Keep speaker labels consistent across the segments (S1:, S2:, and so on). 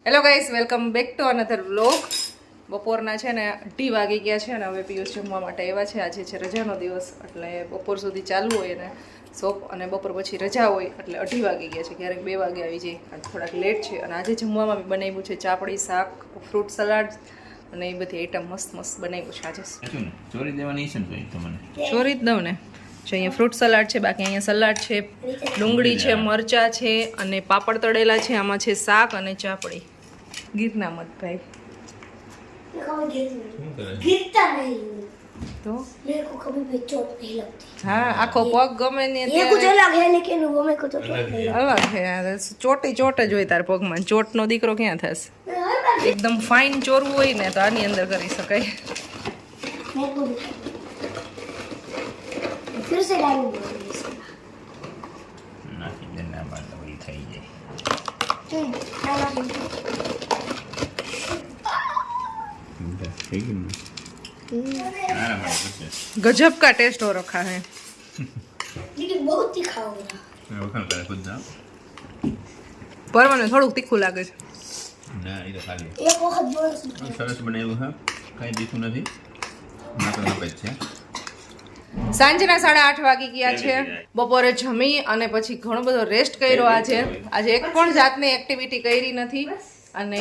S1: Hello guys, welcome back to another vlog. બપોરના છે ને 2 વાગી ગયા છે અને હવે પિયુષ જમવા માટે આવ્યા છે. આજે છે રજાનો દિવસ એટલે બપોર સુધી ચાલુ હોય ને શોપ, અને બપોર પછી રજા હોય એટલે 2:30 વાગી ગયા છે. ક્યારેક 2 વાગે આવી જાય, આજે થોડાક લેટ છે. અને આજે જમવામાં બી બનાવ્યું છે ચાપડી, શાક, ફ્રૂટ સલાડ અને એ બધી આઈટમ મસ્ત મસ્ત બનાવ્યું છે. આજે
S2: ચોરી દેવાની છે ને તમને
S1: ચોરી જ દઉં ને. જો અહીંયા ફ્રૂટ સલાડ છે, બાકી અહીંયા સલાડ છે, ડુંગળી છે, મરચાં છે અને પાપડ તળેલા છે. આમાં છે શાક અને ચાપડી. ગીરના મત ભાઈ તો हाँ आखो पग गमे ने
S3: ये कुछ अलग है लेकिन वो मेरे को तो
S1: अलग है यार. ચોટી ચોટ જ હોય તાર પગમાં. ચોટનો દીકરો ક્યાં થશે? એકદમ ફાઇન ચોરવું હોય ને તો આની અંદર કરી શકાય.
S3: फिर से डालूंगा
S2: નાખી દે ના બાદ વળી થઈ જાય.
S1: गजब का टेस्ट हो रखा है.
S3: लेकिन बहुत तीखा होगा
S1: પરવાને થોડુંક તીખું લાગે છે.
S2: ના એ તો ખાલી
S3: एक वक्त बोल
S2: સરસ બનાવ્યું છે, કઈ દીઠું નથી. માત્ર નપેજ છે.
S1: સાંજના 8:30 વાગી ગયા છે. બપોરે જમી અને પછી ઘણો બધો રેસ્ટ કર્યો. આજે એક પણ જાતની એક્ટિવિટી કરી નથી અને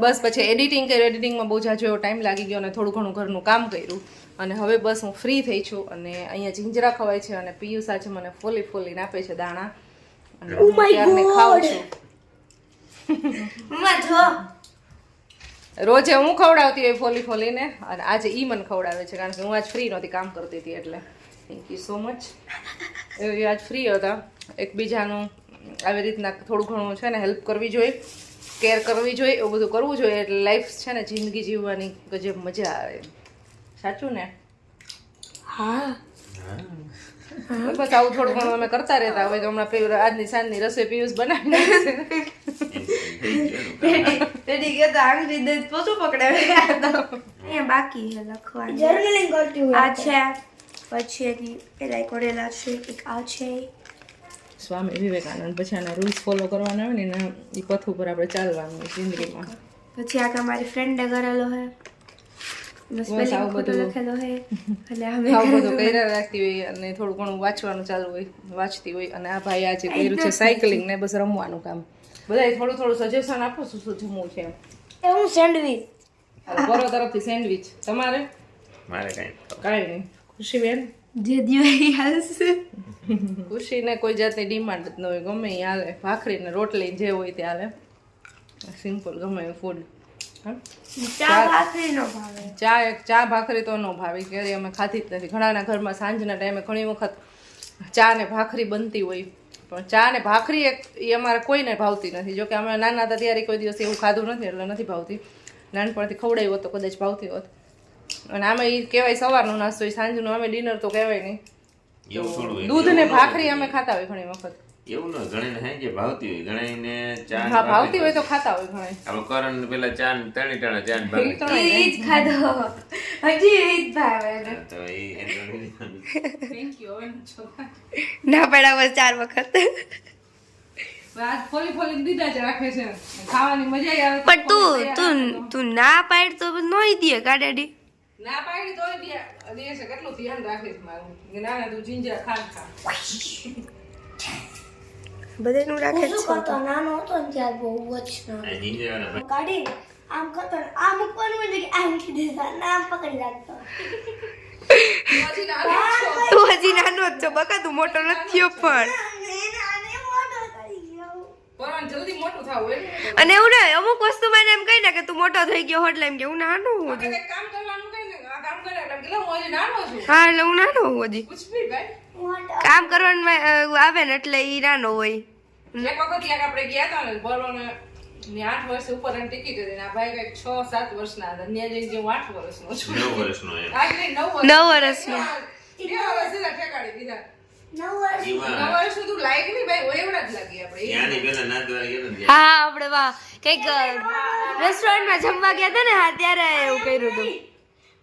S1: બસ પછી એડિટિંગ કર્યું. એડિટિંગમાં બહુ જાજો એવો ટાઈમ લાગી ગયો અને થોડું ઘણું ઘરનું કામ કર્યું અને હવે બસ હું ફ્રી થઈ છું. અને અહીંયા જીંજરા ખવાય છે અને પિયુષ આજે મને ફોલીને આપે છે દાણા અને હું ત્યારને ખાઉં છું.
S3: मम्मा जो
S1: રોજે હું ખવડાવતી હોય ફોલીને અને આજે ઈ મને ખવડાવે છે કારણ કે હું આજ ફ્રી નહોતી, કામ કરતી હતી. એટલે થેન્ક યુ સો મચ. એ આજ ફ્રી હતા. એકબીજાનું આવી રીતના થોડું ઘણું છે ને હેલ્પ કરવી જોઈએ, કેર કરવી જોઈએ, એવું બધું કરવું જોઈએ એટલે લાઈફ છે ને જિંદગી જીવવાની ગજબ મજા આવે. સાચું ને?
S3: हाँ
S1: બસ આવું થોડું ઘણું અમે કરતા રહેતા હોય. તો હમણાં આજની સાંજની રસોઈ પિયુષ બનાવી નાખશે.
S3: तेरी के तो आंगળી દે પોતું પકડાવે એ બાકી છે લખવાનું. જર્નલિંગ કરતી હું. આ છે પછી એની પેલા કોરેલા છે, એક આ છે
S1: સ્વામી વિવેકાનંદ. પછી આના રૂલ્સ ફોલો કરવાના હોય ને એ પથ ઉપર આપણે ચાલવાનું હોય જિંદગીમાં.
S3: પછી આ મારી ફ્રેન્ડે કરેલો છે,
S1: બસ આવું બધું
S3: લખેલો છે અને
S1: આવું બધું કર્યા રાખતી હોય અને થોડું ઘણું વાંચવાનું ચાલુ હોય, વાંચતી હોય. અને આ ભાઈ આજે કર્યું છે સાયકલિંગ ને બસ રમવાનું કામ. બધાય થોડું સજેશન આપો શું શું જમવું છે.
S3: એ હું સેન્ડવિચ
S1: બરો તરફથી સેન્ડવિચ. તમારે?
S2: મારે
S1: કાંઈ નહીં. ખુશીબેન?
S3: જે દિવાળી હાલશે
S1: ખુશીને કોઈ જાતની ડિમાન્ડ જ ન હોય, ગમે એ હાલે. ભાખરી ને રોટલી જે હોય તે હાલે. સિમ્પલ ગમે એ ફૂડ.
S3: ચા ભાખરી નો ભાવે.
S1: ચા ભાખરી તો ન ભાવે, ક્યારે અમે ખાધી જ નથી. ઘણાના ઘરમાં સાંજના ટાઈમે ઘણી વખત ચા ને ભાખરી બનતી હોય, પણ ચા ને ભાખરી એ અમારે કોઈને ભાવતી નથી. જોકે અમે નાના હતા ત્યારે કોઈ દિવસ એવું ખાધું નથી એટલે નથી ભાવતી. નાનપણથી ખવડાવી હોત તો કદાચ ભાવતી હોત. અને આમે એ કહેવાય સવારનો નાસ્તો, સાંજનું અમે ડિનર તો કહેવાય નહીં. દૂધ ને ભાખરી અમે ખાતા હોય ઘણી વખત.
S2: એવું ન ઘણીને હે જે ભાવતી હોય, ઘણીને ચા
S1: હા ભાવતી હોય તો ખાતા હોય ઘણા.
S2: આપણે કરણ પેલા ચા ને ત્રણે ચા ને
S3: ઈ જ ખાધો હજી ઈ જ ભાવે
S2: તો એ
S1: થેન્ક યુ. હવે
S3: ના પડાવ 4 વખત
S1: આજ ફોલી દીધા જ રાખે છે. ખાવાની મજા આવે.
S3: પણ તું ના પાડ તો નોઈ દે ગાડાડી.
S1: ના પાડી તો દે છે. કેટલું ધ્યાન રાખે છે મારું. ના તું જીંજરા ખા.
S3: બધાનું રાખે છે.
S4: કરતો નાનો હતો ને ત્યારે બહુ જ કાઢી આમ કરતો આમ મૂકવાનું હોય કે આમ કીધી આમ પકડી રાખતો.
S3: તું હજી નાનો જ છો બકા, તું મોટો નથી થયો પણ.
S1: પરવાન જલ્દી મોટું થાવ હોય.
S3: અને એવું ને અમુક વસ્તુ મને એમ કહી ને કે તું મોટો થઈ ગયો હોટ એમ કે હું નાનો હું હજી.
S1: એક કામ કરવાનું કઈ ને આ કામ કરે એટલે કે હું હજી નાનો છું.
S3: હા એટલે હું નાનો હું હજી.
S1: કુછ ભી ભાઈ
S3: કામ કરવાનું આવે ને એટલે ઈ નાનો હોય.
S1: એક વખત યાર આપણે ગયા હતા ને બરોને 8 વર્ષ ઉપર ની ટિકિટ હતી. આ ભાઈ કઈક 6-7 વર્ષના હતા. ત્યાં જઈને હું 8 વર્ષનો છું.
S2: 9 વર્ષનો એમ.
S1: આજ નહીં 9
S3: વર્ષનો.
S1: 2 વર્ષ ઠેકાડી દીધા.
S4: 9 વર્ષ
S1: 9 વર્ષ તું લાયક નહીં ભાઈ, હોય એવડા જ લાગી આપણે.
S2: યાની પેલા ના દ્વારા ગયા ને
S3: હા આપણે વાહ કઈક રેસ્ટોરન્ટમાં જમવા ગયા હતા ને હા ત્યારે એવું કર્યું હતું.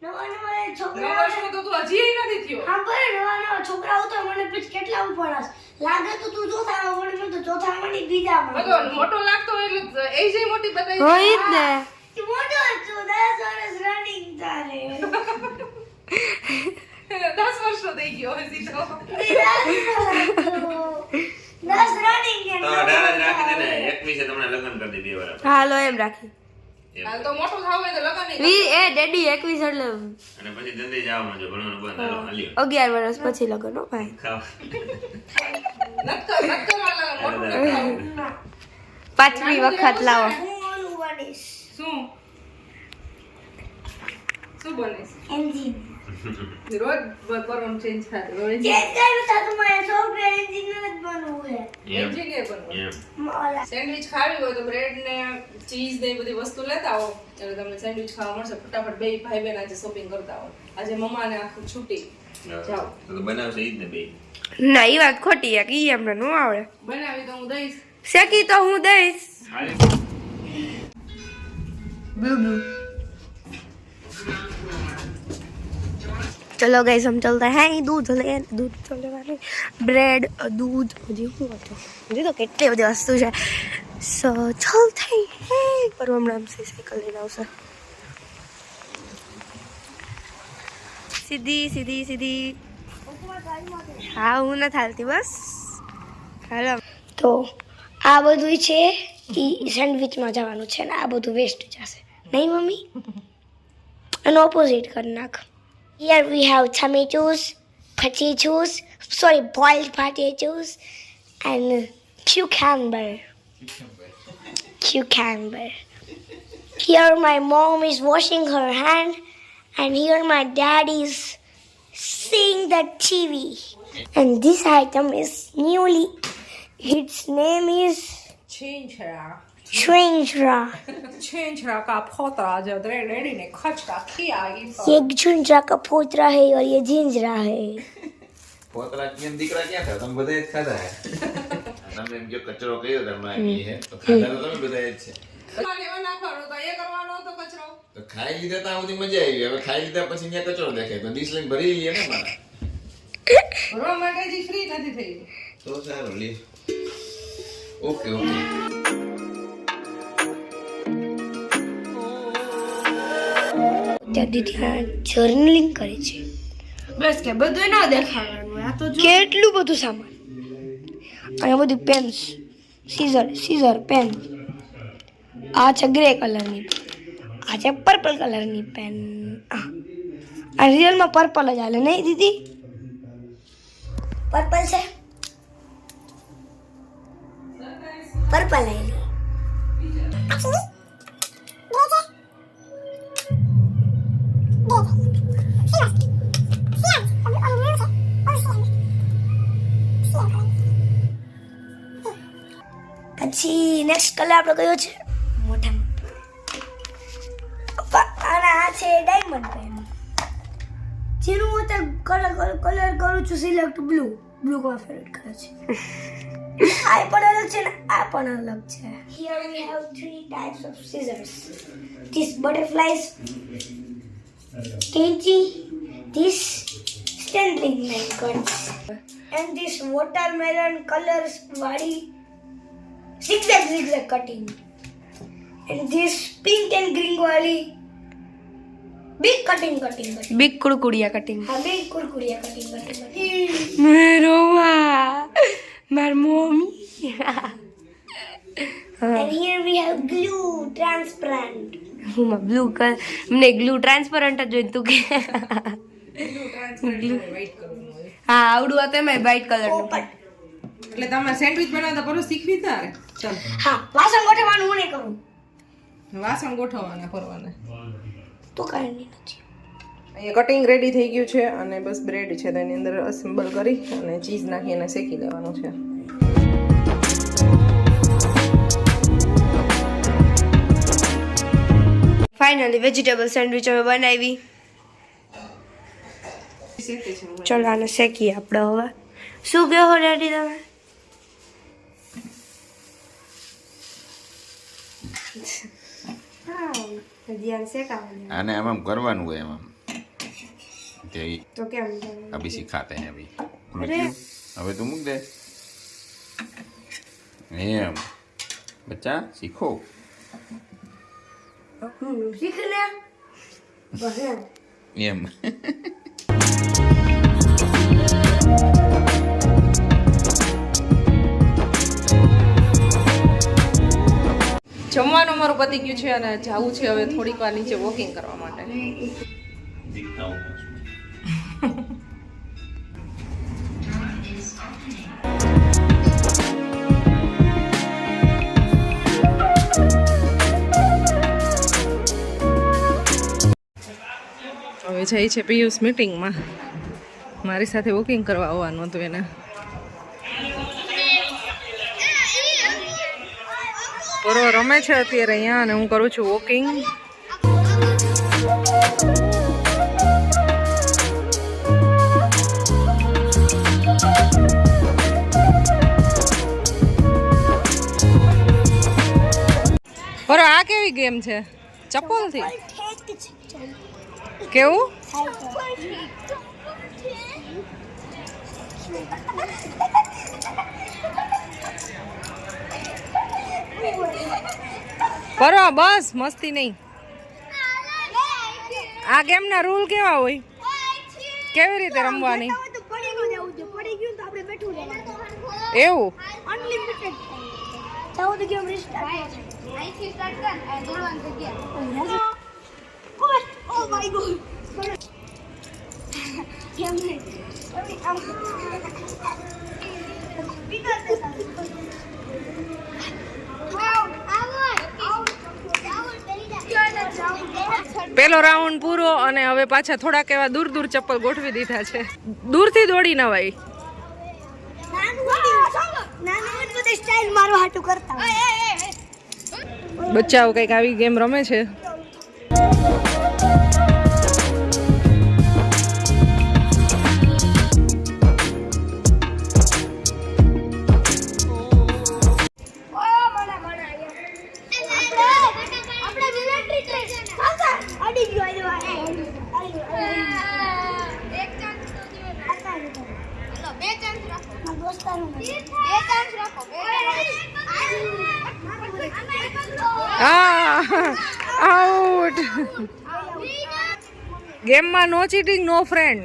S4: નવા
S1: નવ
S4: છોકરા
S1: વર્ષનો તો તું હજી નથી થયો.
S4: હા ભાઈ નવા છોકરાઓ તો મને પછી કેટલા ઉપરાસ લાગે તો તું ચોથા મને તો ચોથા મળી બીજા
S1: બધો મોટો લાગતો હોય એટલે એ જે મોટી બતાવી.
S3: હોય જ ને
S4: તું મોટો છો 10 વર્ષ રનિંગ તારે
S1: 10 વર્ષનો થઈ ગયો હજી તો.
S4: 10 રનિંગ કે
S2: તો 18 જ રાખી દે ને 21 તમને લગ્ન કરી દે 2 વર્ષ
S3: હાલો એમ રાખી
S1: હાલ તો મોટો થાવ હોય તો લગન નહીં.
S3: એ ડેડી 21 એટલે
S2: અને પછી જલ્દી જવાનું છે ભણવાનું બંધ હાલો હાલ્યો
S3: 11 વર્ષ પછી લગન હો ભાઈ.
S2: ખાવ
S1: નક્કર વાળા મોટું નથી થાવું.
S3: પાંચમી વખત લાવો.
S4: હું ઓલું બનીશ
S1: શું શું બનીશ?
S4: એન્જિન
S1: રોજ પરમ ચેન્જ થાય. રોજ
S4: જે કાઈ થતું મને સોફ્ટવેર એન્જિનિયર જ બનવું છે
S1: એન્જિનિયર બનવું.
S4: ઓલા
S1: સેન્ડવિચ ખાવી હોય તો બ્રેડ ને ચીઝ ને એ બધી વસ્તુ લેતા આવો એટલે તમને સેન્ડવિચ ખાવા મળશે. ફટાફટ બે ભાઈ બહેન આજે શોપિંગ કરતા હો. આજે મમ્માને આખું છૂટી જાઓ.
S2: તો બનાવશે ઈ જ ને બે
S3: ના એ વાત ખોટી યાર ઈ અમને નો આવડે.
S1: બનાવી તો હું દઈશ.
S3: શેકી તો હું દઈશ.
S2: હાલે
S3: चलो गाइस हम चलते हैं दूध ले दूध तो लेवानी ब्रेड दूध मुझे શું હતું मुझे तो કેટલી બધી વસ્તુ છે સો ચલते हैं પર હમણાં से સાયકલ લઈને આવશે સીધી સીધી સીધી હા હું ન થાલતી બસ હાલો
S4: તો આ બધું છે ઈ સેન્ડવિચમાં જવાનું છે ને આ બધું વેસ્ટ જશે નહીં મમ્મી અને ઓપોઝિટ કરી નાખ Here we have tomatoes, potatoes, boiled potatoes, and cucumber. Here my mom is washing her hand, and here my dad is seeing the TV. And this item is newly, its name is
S1: છીંછરા
S4: Chunjra.
S1: છીંછરા કા ફોતરા જો ready ને ખચકા ખિયા ઈ
S4: ये झुंझरा का पोतरा है और ये झिंझरा है.
S2: પોતરા કેમ દીકરા ક્યાં ખાતા તમે બધા જ ખાતા હે તમે એમ જો કચરો કયો તમે ઈ હે તો ખાતા તો તમે બધા જ છે
S1: તમારે એવા નાખવાનો તો એ કરવાનો તો કચરો.
S2: તો ખાઈ લીધા તો આ બધી મજા આવી હવે ખાઈ લીધા પછી ત્યાં કચરો દેખાય તો ડીશ લઈને ભરી લઈએ ને મારા
S1: ભરવા માટે હજી ફ્રી નથી થઈ.
S2: તો સારું લે ઓકે ઓકે
S4: દાદી ત્યાં જર્નલિંગ કરે છે.
S3: બસ કે બધું ન દેખાડવાનું આ તો
S4: કેટલું બધું સામાન. અહીંયા બધું પેન્સ, સીઝર પેન. આ છે ગ્રે કલરની, આ છે પર્પલ કલરની પેન. આ રિયલમાં પર્પલ જ હાલે નહીં દીદી? પર્પલ છે, પર્પલ આવી. પછી નેક્સ્ટ કલર આપણો કયો છે મોઢામાં અને આ છે ડાયમંડ પેન જેનું હું અત્યારે કલર કરું છું સિલેક્ટ બ્લુ મારો ફેવરેટ કલર છે આ પણ અલગ છે ને આ પણ અલગ છે here we have 3 types of scissors this butterflies कैंची this stencil knife cuts and this watermelon colors वाली zigzag cutting and this pink and green वाली big cutting
S3: બિગ કુડકુડિયા કટિંગ
S4: हाँ big कुरकुरिया cutting
S3: મેરો માર mummy
S4: and here we have glue transparent
S3: હું blue colour મને glue transparent જ જોઈ તું કે
S1: વેઇટ કરવાનું હોય.
S3: હા આવડું હતું એમાં વ્હાઈટ કલરનું
S4: open
S1: એટલે તમે સેન્ડવિચ બનાવતા પરુ શીખવી તારે. ચાલ
S4: हाँ वासन गोठવાનું હું નહીં કરું
S1: વાસણ ગોઠવવાના ફરવાના.
S4: તો કાંઈ નહીં નથી
S1: અહીંયા કટિંગ રેડી થઈ ગયું છે અને બસ બ્રેડ છે તો એની અંદર અસેમ્બલ કરી અને ચીઝ નાખી અને શેકી લેવાનું છે.
S3: ફાઇનલી વેજીટેબલ સેન્ડવિચ અમે બનાવી.
S1: શેકે છે હું.
S3: ચલો આને શેકીએ આપણે હવે. શું કહો ડેડી તમે? હા હજી આને શેકાવાનું.
S2: આને આમ કરવાનું હોય એમ
S3: तो क्या
S2: अभी सिखाते हैं अभी मूक्યું? હવે તું મૂક દે એમ બચ્ચા શીખો
S3: सीख ले बस
S2: એમ
S1: જમવાનું અમારું પતી ગયું છે અને જવું છે હવે થોડીક વાર નીચે વોકિંગ કરવા માટે.
S2: दिखता हूँ
S1: હવે જાય છે પિયુષ મીટિંગમાં. મારી સાથે વોકિંગ કરવા આવવાનું હતું એને. પરો રમે છે અત્યારે અહીંયા અને હું કરું છું વોકિંગ. પરો આ કેવી ગેમ છે? ચપ્પલથી કેવું? પરો બસ મસ્તી નહીં. આ ગેમના રૂલ કેવા હોય? કેવી રીતે રમવાની? એવું? પેલો રાઉન્ડ પૂરો અને હવે પાછા થોડાક એવા દૂર દૂર ચપ્પલ ગોઠવી દીધા છે. દૂરથી દોડી નવાય. બચ્ચાઓ કઈક આવી ગેમ રમે છે. આઉટ. ગેમમાં નો ચીટિંગ નો ફ્રેન્ડ.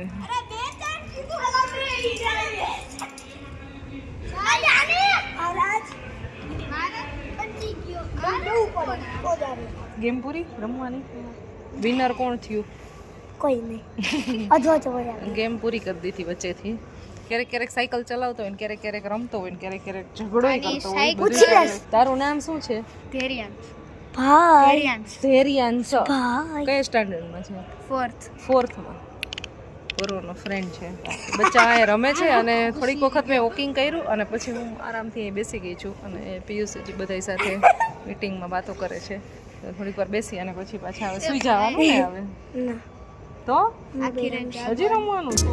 S1: ગેમ પૂરી રમવાની. વિનર કોણ થયું?
S3: કોઈ નહીં.
S1: ગેમ પૂરી કરી દીધી વચ્ચેથી. ક્યારેક ક્યારેક સાયકલ ચલાવતો હોય ને ક્યારેક ક્યારેક રમતો હોય ને ક્યારેક ક્યારેક ઝઘડો કરતો હોય. બધું ચાલે. તારું નામ શું છે?
S3: ભાઈ
S1: ધૈર્યાંશ.
S3: ભાઈ
S1: કયા સ્ટાન્ડર્ડમાં છે? 4th માં. પૂરોનો ફ્રેન્ડ છે. બચ્ચા આ રમે છે અને થોડીક વખત મેં વોકિંગ કર્યું અને પછી હું આરામથી અહીં બેસી ગઈ છું અને પિયુષજી બધા સાથે મીટિંગમાં વાતો કરે છે. તો થોડીક વાર બેસી અને પછી પાછા હવે સુઈ જવાનું ને હવે.
S3: ના
S1: તો હજી રમવાનું છે.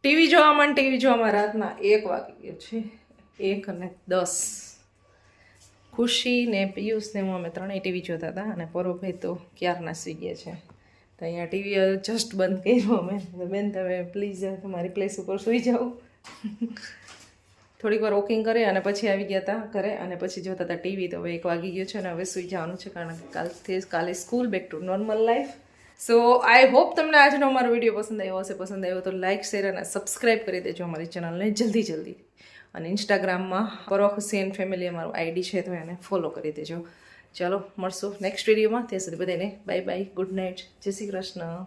S1: ટીવી જોવામાં રાતના 1 વાગી ગયો છે. 1:10. ખુશી ને પિયુષ ને હું અમે ત્રણેય ટીવી જોતા હતા અને પરોભાઈ તો ક્યારના સુઈ ગયા છે. તો અહીંયા ટીવી જસ્ટ બંધ કર્યું અમે. બેન તમે પ્લીઝ તમારી પ્લેસ ઉપર સુઈ જાઓ. થોડીક વાર વોકિંગ કરી અને પછી આવી ગયા હતા ઘરે અને પછી જોતા હતા ટીવી. તો હવે 1 વાગી ગયો છે અને હવે સુઈ જવાનું છે કારણ કે કાલે school back to normal life. So I hope તમને આજનો અમારો વિડીયો પસંદ આવ્યો હશે. પસંદ આવ્યો તો લાઇક શેર અને સબસ્ક્રાઈબ કરી દેજો અમારી ચેનલને જલ્દી. અને ઇન્સ્ટાગ્રામમાં પરો હુસેન ફેમિલી અમારું આઈડી છે તો એને ફોલો કરી દેજો. ચાલો મળશું નેક્સ્ટ વિડીયોમાં. ત્યાં સુધી બધાને બાય બાય, ગુડ નાઇટ, જય શ્રી કૃષ્ણ.